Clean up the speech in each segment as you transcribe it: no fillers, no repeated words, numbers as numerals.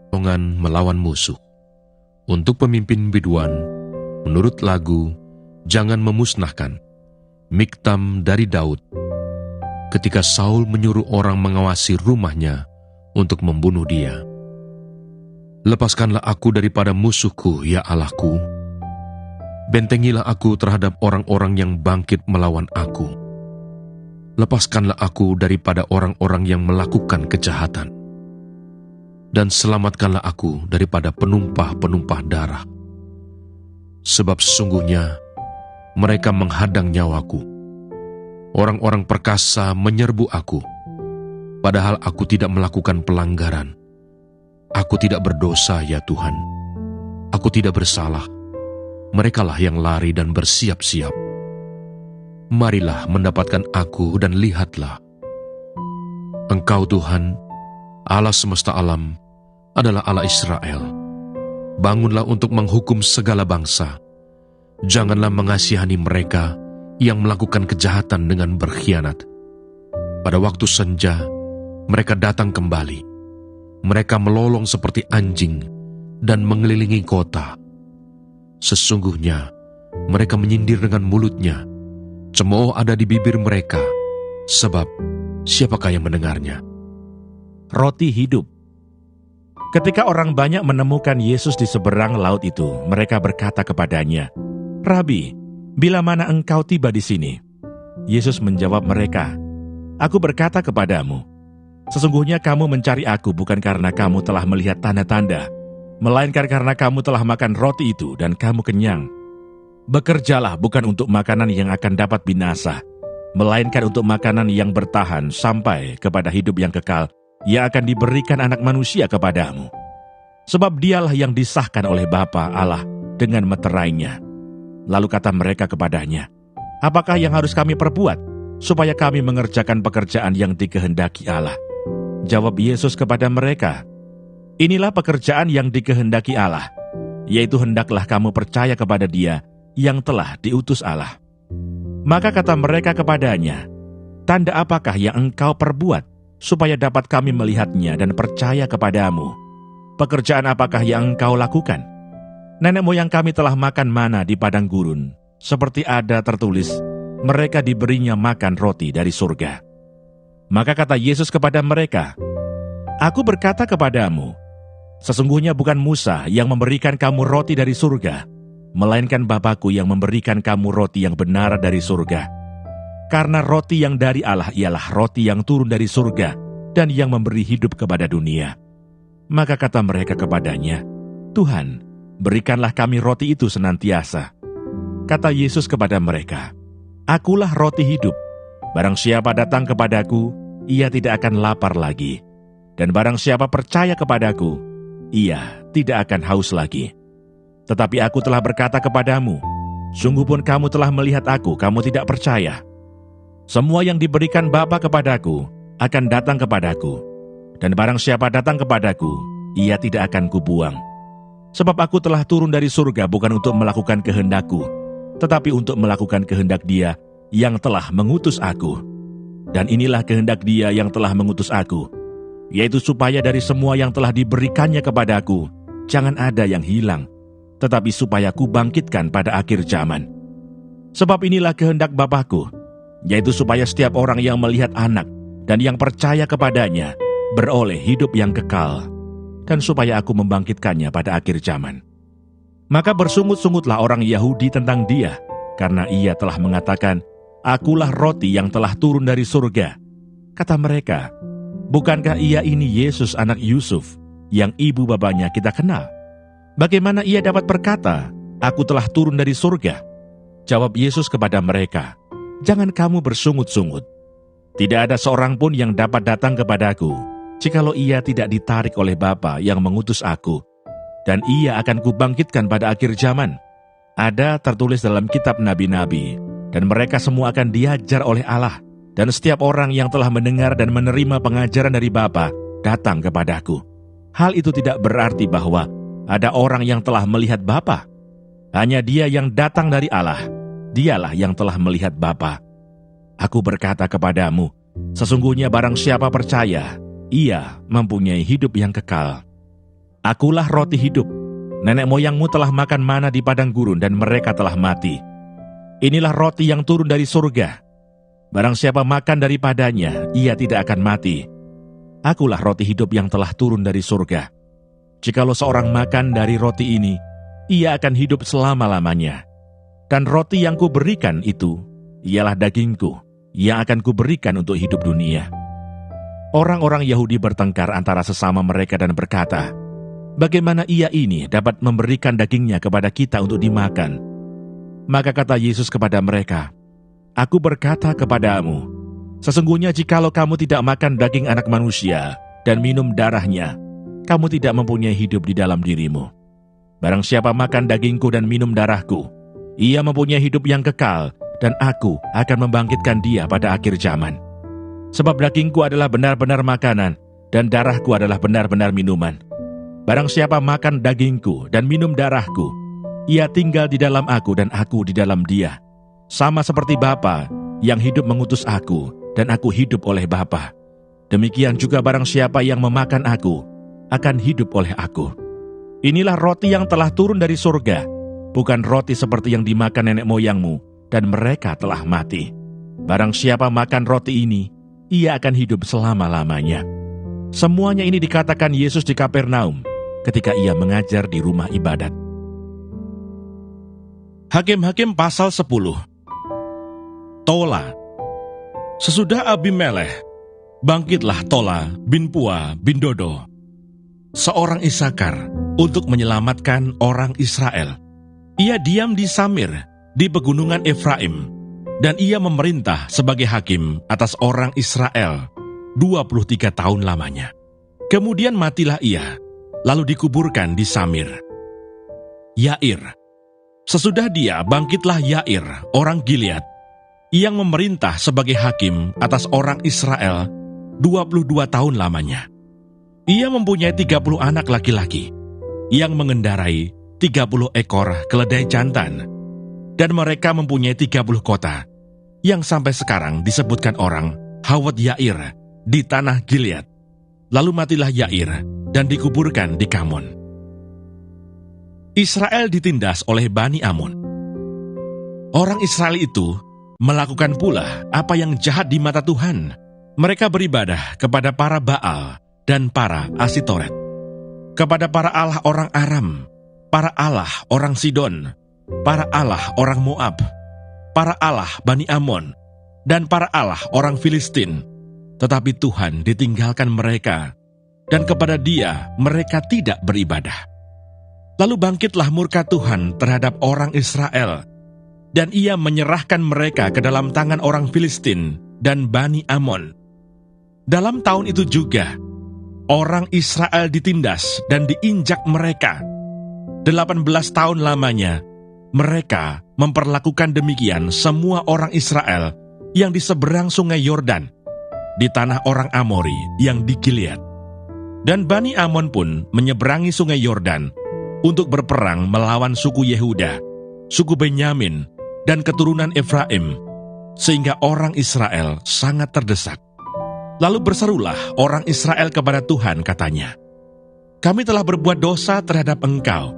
Pertolongan melawan musuh. Untuk pemimpin biduan, menurut lagu Jangan Memusnahkan, Miktam dari Daud. Ketika Saul menyuruh orang mengawasi rumahnya untuk membunuh dia. Lepaskanlah aku daripada musuhku, ya Allahku. Bentengilah aku terhadap orang-orang yang bangkit melawan aku. Lepaskanlah aku daripada orang-orang yang melakukan kejahatan. Dan selamatkanlah aku daripada penumpah-penumpah darah. Sebab sesungguhnya mereka menghadang nyawaku. Orang-orang perkasa menyerbu aku, padahal aku tidak melakukan pelanggaran. Aku tidak berdosa, ya Tuhan. Aku tidak bersalah. Merekalah yang lari dan bersiap-siap. Marilah mendapatkan aku dan lihatlah. Engkau Tuhan, Allah semesta alam, adalah Allah Israel. Bangunlah untuk menghukum segala bangsa. Janganlah mengasihani mereka yang melakukan kejahatan dengan berkhianat. Pada waktu senja, mereka datang kembali. Mereka melolong seperti anjing dan mengelilingi kota. Sesungguhnya, mereka menyindir dengan mulutnya. Cemooh ada di bibir mereka, sebab siapakah yang mendengarnya? Roti hidup. Ketika orang banyak menemukan Yesus di seberang laut itu, mereka berkata kepadanya, "Rabi, bila mana engkau tiba di sini?" Yesus menjawab mereka, "Aku berkata kepadamu, sesungguhnya kamu mencari aku bukan karena kamu telah melihat tanda-tanda, melainkan karena kamu telah makan roti itu dan kamu kenyang. Bekerjalah bukan untuk makanan yang akan dapat binasa, melainkan untuk makanan yang bertahan sampai kepada hidup yang kekal, yang akan diberikan Anak Manusia kepadamu. Sebab dialah yang disahkan oleh Bapa Allah dengan meterainya." Lalu kata mereka kepadanya, "Apakah yang harus kami perbuat, supaya kami mengerjakan pekerjaan yang dikehendaki Allah?" Jawab Yesus kepada mereka, "Inilah pekerjaan yang dikehendaki Allah, yaitu hendaklah kamu percaya kepada Dia yang telah diutus Allah." Maka kata mereka kepadanya, "Tanda apakah yang engkau perbuat, supaya dapat kami melihatnya dan percaya kepadamu? Pekerjaan apakah yang engkau lakukan? Nenek moyang kami telah makan mana di padang gurun, seperti ada tertulis, mereka diberinya makan roti dari surga." Maka kata Yesus kepada mereka, "Aku berkata kepadamu, sesungguhnya bukan Musa yang memberikan kamu roti dari surga, melainkan Bapa-Ku yang memberikan kamu roti yang benar dari surga. Karena roti yang dari Allah ialah roti yang turun dari surga dan yang memberi hidup kepada dunia." Maka kata mereka kepadanya, "Tuhan, berikanlah kami roti itu senantiasa." Kata Yesus kepada mereka, "Akulah roti hidup. Barang siapa datang kepadaku, ia tidak akan lapar lagi. Dan barang siapa percaya kepadaku, ia tidak akan haus lagi. Tetapi aku telah berkata kepadamu, sungguh pun kamu telah melihat aku, kamu tidak percaya. Semua yang diberikan Bapa kepadaku akan datang kepadaku. Dan barang siapa datang kepadaku, ia tidak akan kubuang. Sebab aku telah turun dari surga bukan untuk melakukan kehendakku, tetapi untuk melakukan kehendak Dia yang telah mengutus aku. Dan inilah kehendak Dia yang telah mengutus aku, yaitu supaya dari semua yang telah diberikannya kepadaku, jangan ada yang hilang, tetapi supaya ku bangkitkan pada akhir zaman. Sebab inilah kehendak Bapa-Ku, yaitu supaya setiap orang yang melihat Anak dan yang percaya kepadanya beroleh hidup yang kekal, dan supaya aku membangkitkannya pada akhir zaman." Maka bersungut-sungutlah orang Yahudi tentang Dia, karena Ia telah mengatakan, "Akulah roti yang telah turun dari surga." Kata mereka, "Bukankah Ia ini Yesus anak Yusuf, yang ibu bapaknya kita kenal? Bagaimana Ia dapat berkata, 'Aku telah turun dari surga'?" Jawab Yesus kepada mereka, "Jangan kamu bersungut-sungut. Tidak ada seorang pun yang dapat datang kepadaku, jikalau ia tidak ditarik oleh Bapa yang mengutus aku. Dan Ia akan kubangkitkan pada akhir zaman. Ada tertulis dalam kitab nabi-nabi, dan mereka semua akan diajar oleh Allah, dan setiap orang yang telah mendengar dan menerima pengajaran dari Bapa datang kepadaku. Hal itu tidak berarti bahwa ada orang yang telah melihat Bapa. Hanya Dia yang datang dari Allah, Dialah yang telah melihat Bapa. Aku berkata kepadamu, sesungguhnya barang siapa percaya, ia mempunyai hidup yang kekal. Akulah roti hidup. Nenek moyangmu telah makan mana di padang gurun dan mereka telah mati. Inilah roti yang turun dari surga. Barang siapa makan daripadanya, ia tidak akan mati. Akulah roti hidup yang telah turun dari surga. Jikalau seorang makan dari roti ini, ia akan hidup selama-lamanya. Dan roti yang kuberikan itu, ialah dagingku, yang akan kuberikan untuk hidup dunia. Orang-orang Yahudi bertengkar antara sesama mereka dan berkata, bagaimana ia ini dapat memberikan dagingnya kepada kita untuk dimakan? Maka kata Yesus kepada mereka, Aku berkata kepadamu, sesungguhnya jikalau kamu tidak makan daging anak manusia dan minum darahnya, kamu tidak mempunyai hidup di dalam dirimu. Barang siapa makan dagingku dan minum darahku, ia mempunyai hidup yang kekal, dan aku akan membangkitkan dia pada akhir zaman. Sebab dagingku adalah benar-benar makanan, dan darahku adalah benar-benar minuman. Barang siapa makan dagingku dan minum darahku, ia tinggal di dalam aku dan aku di dalam dia. Sama seperti Bapa yang hidup mengutus aku, dan aku hidup oleh Bapa. Demikian juga barang siapa yang memakan aku, akan hidup oleh aku. Inilah roti yang telah turun dari surga, bukan roti seperti yang dimakan nenek moyangmu, dan mereka telah mati. Barang siapa makan roti ini, ia akan hidup selama-lamanya. Semuanya ini dikatakan Yesus di Kapernaum, ketika ia mengajar di rumah ibadat. Hakim-Hakim pasal 10. Tola. Sesudah Abimelekh, bangkitlah Tola bin Pua bin Dodo, seorang Isakar, untuk menyelamatkan orang Israel. Ia diam di Samir, di pegunungan Efraim, dan ia memerintah sebagai hakim atas orang Israel 23 tahun lamanya. Kemudian matilah ia, lalu dikuburkan di Samir. Yair. Sesudah dia bangkitlah Yair, orang Gilead, yang memerintah sebagai hakim atas orang Israel 22 tahun lamanya. Ia mempunyai 30 anak laki-laki, yang mengendarai 30 ekor keledai jantan, dan mereka mempunyai 30 kota, yang sampai sekarang disebutkan orang Hawat Yair di tanah Gilead. Lalu matilah Yair dan dikuburkan di Kamon. Israel ditindas oleh Bani Amon. Orang Israel itu melakukan pula apa yang jahat di mata Tuhan. Mereka beribadah kepada para Baal dan para Asitoret, kepada para allah orang Aram, para allah orang Sidon, para allah orang Moab, para allah Bani Amon, dan para allah orang Filistin. Tetapi Tuhan ditinggalkan mereka, dan kepada Dia mereka tidak beribadah. Lalu bangkitlah murka Tuhan terhadap orang Israel, dan ia menyerahkan mereka ke dalam tangan orang Filistin dan Bani Amon. Dalam tahun itu juga, orang Israel ditindas dan diinjak mereka. 18 tahun lamanya, mereka memperlakukan demikian semua orang Israel yang di seberang sungai Yordan, di tanah orang Amori yang di Gilead. Dan Bani Amon pun menyeberangi sungai Yordan untuk berperang melawan suku Yehuda, suku Benyamin, dan keturunan Efraim, sehingga orang Israel sangat terdesak. Lalu berserulah orang Israel kepada Tuhan, katanya, kami telah berbuat dosa terhadap Engkau,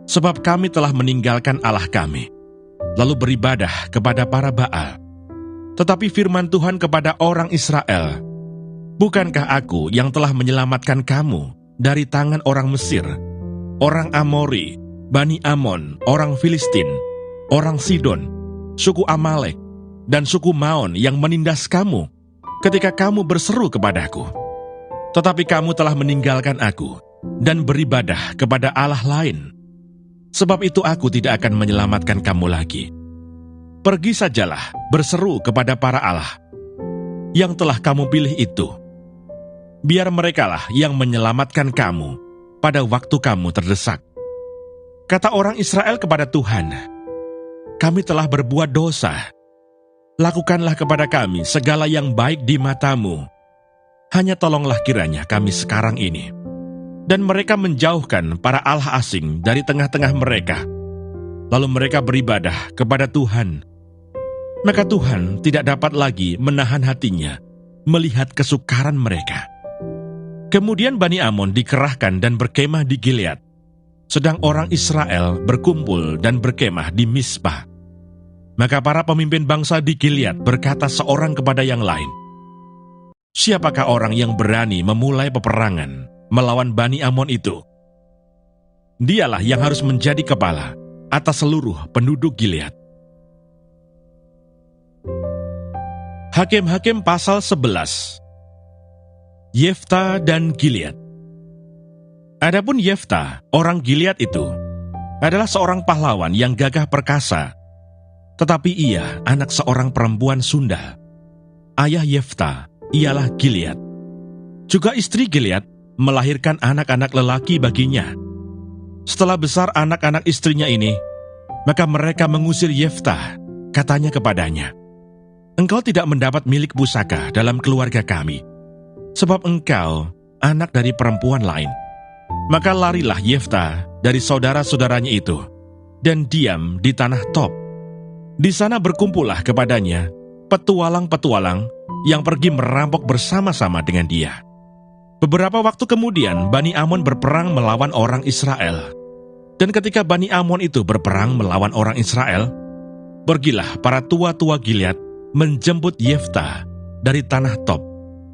sebab kami telah meninggalkan Allah kami, lalu beribadah kepada para Baal. Tetapi firman Tuhan kepada orang Israel, bukankah aku yang telah menyelamatkan kamu dari tangan orang Mesir, orang Amori, Bani Amon, orang Filistin, orang Sidon, suku Amalek, dan suku Maon yang menindas kamu ketika kamu berseru kepadaku? Tetapi kamu telah meninggalkan aku dan beribadah kepada Allah lain. Sebab itu aku tidak akan menyelamatkan kamu lagi. Pergi sajalah berseru kepada para Allah yang telah kamu pilih itu. Biar merekalah yang menyelamatkan kamu pada waktu kamu terdesak. Kata orang Israel kepada Tuhan, kami telah berbuat dosa. Lakukanlah kepada kami segala yang baik di matamu. Hanya tolonglah kiranya kami sekarang ini. Dan mereka menjauhkan para allah asing dari tengah-tengah mereka. Lalu mereka beribadah kepada Tuhan. Maka Tuhan tidak dapat lagi menahan hatinya melihat kesukaran mereka. Kemudian Bani Amon dikerahkan dan berkemah di Gilead, sedang orang Israel berkumpul dan berkemah di Mispa. Maka para pemimpin bangsa di Gilead berkata seorang kepada yang lain, "Siapakah orang yang berani memulai peperangan melawan Bani Amon itu? Dialah yang harus menjadi kepala atas seluruh penduduk Gilead." Hakim-Hakim pasal 11. Yefta dan Gilead. Adapun Yefta, orang Gilead itu, adalah seorang pahlawan yang gagah perkasa, tetapi ia anak seorang perempuan sundal. Ayah Yefta ialah Gilead. Juga istri Gilead melahirkan anak-anak lelaki baginya. Setelah besar anak-anak istrinya ini, maka mereka mengusir Yefta. Katanya kepadanya, "Engkau tidak mendapat milik pusaka dalam keluarga kami, sebab engkau anak dari perempuan lain." Maka larilah Yefta dari saudara-saudaranya itu, dan diam di tanah Tob. Di sana berkumpullah kepadanya petualang-petualang yang pergi merampok bersama-sama dengan dia. Beberapa waktu kemudian Bani Amon berperang melawan orang Israel. Dan ketika Bani Amon itu berperang melawan orang Israel, pergilah para tua-tua Gilead menjemput Yefta dari tanah Tob.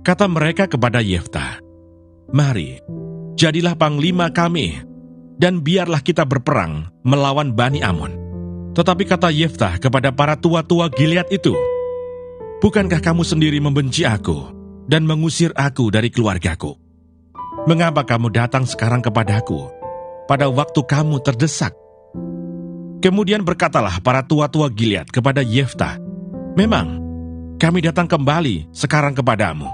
Kata mereka kepada Yefta, "Mari, jadilah panglima kami, dan biarlah kita berperang melawan Bani Amon." Tetapi kata Yefta kepada para tua-tua Gilead itu, "Bukankah kamu sendiri membenci aku dan mengusir aku dari keluargaku? Mengapa kamu datang sekarang kepadaku pada waktu kamu terdesak?" Kemudian berkatalah para tua-tua Gilead kepada Yefta, "Memang, kami datang kembali sekarang kepadamu.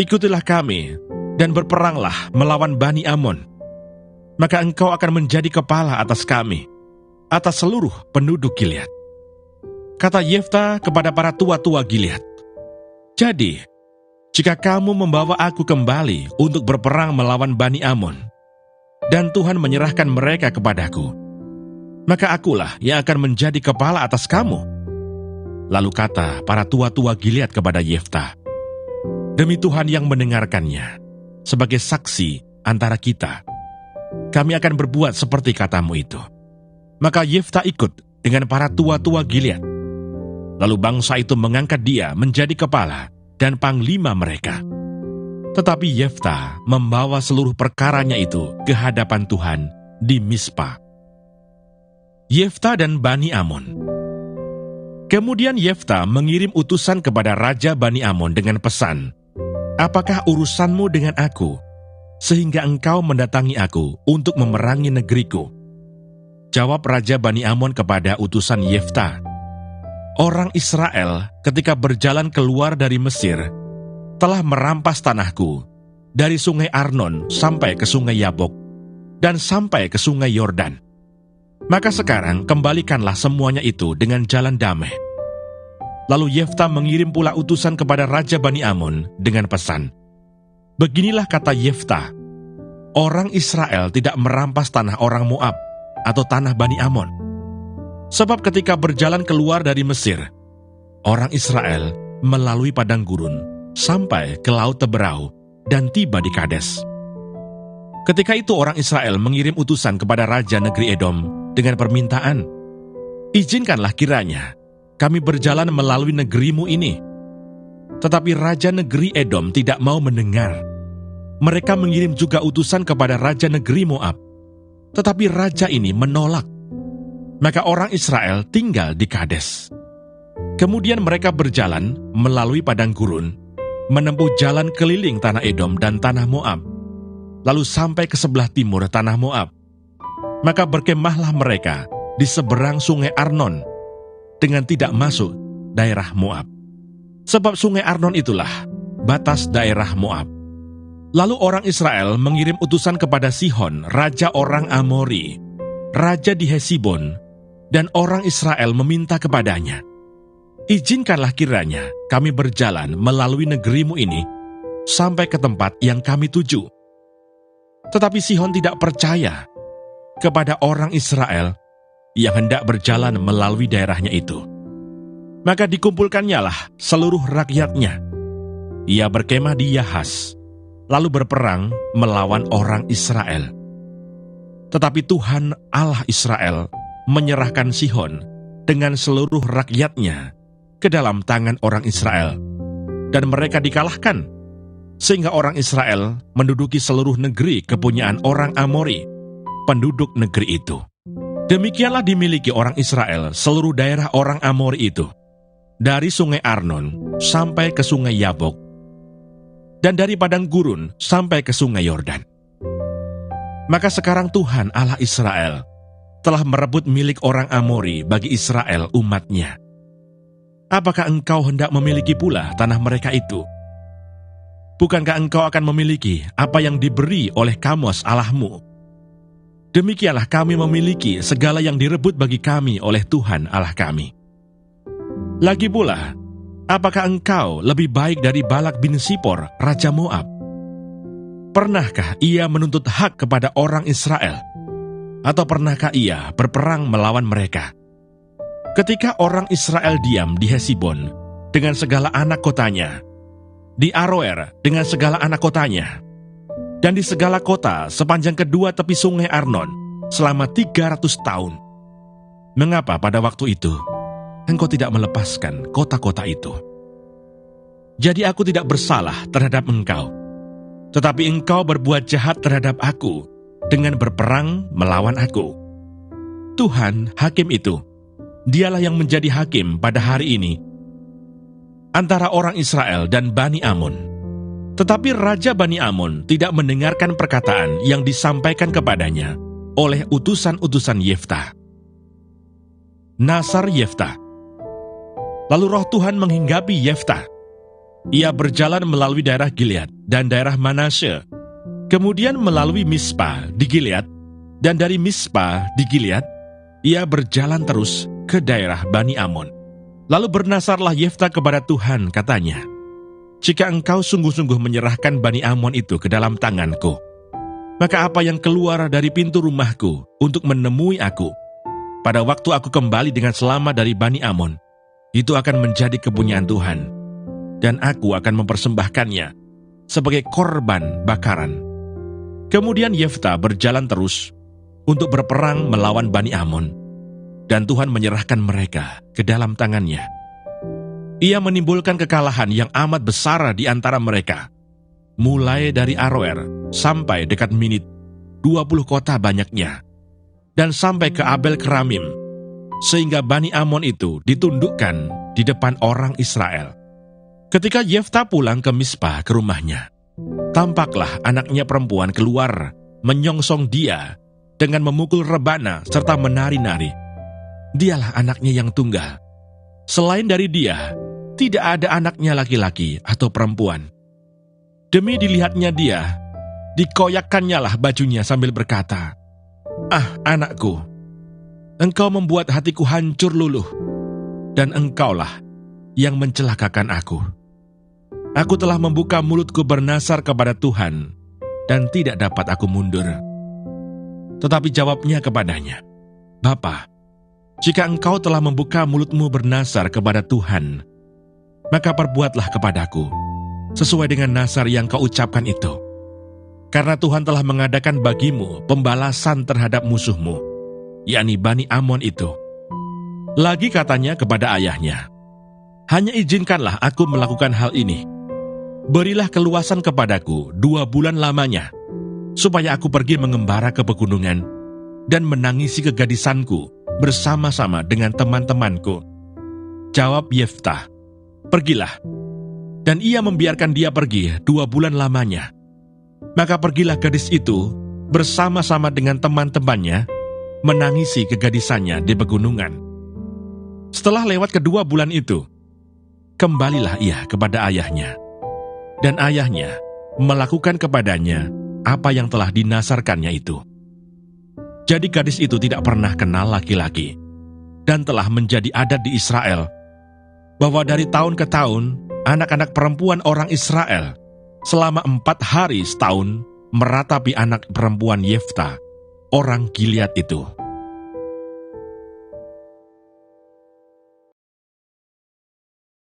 Ikutilah kami dan berperanglah melawan Bani Amon. Maka engkau akan menjadi kepala atas kami, atas seluruh penduduk Gilead." Kata Yefta kepada para tua-tua Gilead, "Jadi, jika kamu membawa aku kembali untuk berperang melawan Bani Amon, dan Tuhan menyerahkan mereka kepadaku, maka akulah yang akan menjadi kepala atas kamu." Lalu kata para tua-tua Gilead kepada Yefta, "Demi Tuhan yang mendengarkannya, sebagai saksi antara kita, kami akan berbuat seperti katamu itu." Maka Yefta ikut dengan para tua-tua Gilead. Lalu bangsa itu mengangkat dia menjadi kepala dan panglima mereka. Tetapi Yefta membawa seluruh perkaranya itu ke hadapan Tuhan di Mispa. Yefta dan Bani Amon. Kemudian Yefta mengirim utusan kepada Raja Bani Amon dengan pesan, "Apakah urusanmu dengan aku, sehingga engkau mendatangi aku untuk memerangi negeriku?" Jawab Raja Bani Amon kepada utusan Yefta, "Orang Israel ketika berjalan keluar dari Mesir, telah merampas tanahku, dari sungai Arnon sampai ke sungai Yabok, dan sampai ke sungai Yordan. Maka sekarang kembalikanlah semuanya itu dengan jalan damai." Lalu Yefta mengirim pula utusan kepada Raja Bani Amon dengan pesan, "Beginilah kata Yefta, orang Israel tidak merampas tanah orang Moab atau tanah Bani Amon. Sebab ketika berjalan keluar dari Mesir, orang Israel melalui padang gurun sampai ke Laut Teberau dan tiba di Kades. Ketika itu orang Israel mengirim utusan kepada Raja negeri Edom dengan permintaan, 'Izinkanlah kiranya kami berjalan melalui negerimu ini.' Tetapi Raja negeri Edom tidak mau mendengar. Mereka mengirim juga utusan kepada Raja negeri Moab, tetapi Raja ini menolak. Maka orang Israel tinggal di Kades. Kemudian mereka berjalan melalui padang gurun, menempuh jalan keliling tanah Edom dan tanah Moab, lalu sampai ke sebelah timur tanah Moab. Maka berkemahlah mereka di seberang sungai Arnon, dengan tidak masuk daerah Moab. Sebab sungai Arnon itulah batas daerah Moab. Lalu orang Israel mengirim utusan kepada Sihon, raja orang Amori, raja di Hesibon, dan orang Israel meminta kepadanya, 'Izinkanlah kiranya kami berjalan melalui negerimu ini sampai ke tempat yang kami tuju.' Tetapi Sihon tidak percaya kepada orang Israel yang hendak berjalan melalui daerahnya itu. Maka dikumpulkannyalah seluruh rakyatnya. Ia berkemah di Yahas, lalu berperang melawan orang Israel. Tetapi Tuhan Allah Israel menyerahkan Sihon dengan seluruh rakyatnya ke dalam tangan orang Israel, dan mereka dikalahkan, sehingga orang Israel menduduki seluruh negeri kepunyaan orang Amori, penduduk negeri itu. Demikianlah dimiliki orang Israel seluruh daerah orang Amori itu, dari sungai Arnon sampai ke sungai Yabok, dan dari padang gurun sampai ke sungai Yordan. Maka sekarang Tuhan Allah Israel telah merebut milik orang Amori bagi Israel umatnya. Apakah engkau hendak memiliki pula tanah mereka itu? Bukankah engkau akan memiliki apa yang diberi oleh Kamos Allahmu? Demikianlah kami memiliki segala yang direbut bagi kami oleh Tuhan Allah kami. Lagi pula, apakah engkau lebih baik dari Balak bin Sipor, Raja Moab? Pernahkah ia menuntut hak kepada orang Israel? Atau pernahkah ia berperang melawan mereka? Ketika orang Israel diam di Hesibon dengan segala anak kotanya, di Aroer dengan segala anak kotanya, dan di segala kota sepanjang kedua tepi sungai Arnon selama 300 tahun. Mengapa pada waktu itu engkau tidak melepaskan kota-kota itu? Jadi aku tidak bersalah terhadap engkau, tetapi engkau berbuat jahat terhadap aku dengan berperang melawan aku. Tuhan, hakim itu, dialah yang menjadi hakim pada hari ini antara orang Israel dan Bani Amon. Tetapi Raja Bani Amon tidak mendengarkan perkataan yang disampaikan kepadanya oleh utusan-utusan Yeftah. Nasar Yeftah. Lalu roh Tuhan menghinggapi Yeftah. Ia berjalan melalui daerah Gilead dan daerah Manasye, kemudian melalui Mispa di Gilead, dan dari Mispa di Gilead, ia berjalan terus ke daerah Bani Amon. Lalu bernasarlah Yeftah kepada Tuhan, katanya, "Jika engkau sungguh-sungguh menyerahkan Bani Amon itu ke dalam tanganku, maka apa yang keluar dari pintu rumahku untuk menemui aku, pada waktu aku kembali dengan selamat dari Bani Amon, itu akan menjadi kepunyaan Tuhan, dan aku akan mempersembahkannya sebagai korban bakaran." Kemudian Yeftah berjalan terus untuk berperang melawan Bani Amon, dan Tuhan menyerahkan mereka ke dalam tangannya. Ia menimbulkan kekalahan yang amat besar di antara mereka, mulai dari Aroer sampai dekat Minit, 20 kota banyaknya, dan sampai ke Abel Keramim, sehingga Bani Amon itu ditundukkan di depan orang Israel. Ketika Yeftah pulang ke Mispa ke rumahnya, tampaklah anaknya perempuan keluar menyongsong dia dengan memukul rebana serta menari-nari. Dialah anaknya yang tunggal. Selain dari dia, tidak ada anaknya laki-laki atau perempuan. Demi dilihatnya dia, dikoyakkannya lah bajunya sambil berkata, "Ah, anakku, engkau membuat hatiku hancur luluh, dan engkaulah yang mencelakakan aku. Aku telah membuka mulutku bernasar kepada Tuhan, dan tidak dapat aku mundur." Tetapi jawabnya kepadanya, "Bapa, jika engkau telah membuka mulutmu bernasar kepada Tuhan, maka perbuatlah kepadaku sesuai dengan nasar yang kau ucapkan itu. Karena Tuhan telah mengadakan bagimu pembalasan terhadap musuhmu, yakni Bani Amon itu." Lagi katanya kepada ayahnya, "Hanya izinkanlah aku melakukan hal ini. Berilah keluasan kepadaku 2 bulan lamanya, supaya aku pergi mengembara ke pegunungan dan menangisi kegadisanku bersama-sama dengan teman-temanku." Jawab Yeftah, "Pergilah." Dan ia membiarkan dia pergi 2 bulan lamanya. Maka pergilah gadis itu bersama-sama dengan teman-temannya menangisi kegadisannya di pegunungan. Setelah lewat kedua bulan itu, kembalilah ia kepada ayahnya. Dan ayahnya melakukan kepadanya apa yang telah dinasarkannya itu. Jadi gadis itu tidak pernah kenal laki-laki, dan telah menjadi adat di Israel bahwa dari tahun ke tahun, anak-anak perempuan orang Israel selama 4 hari setahun meratapi anak perempuan Yeftah, orang Gilead itu.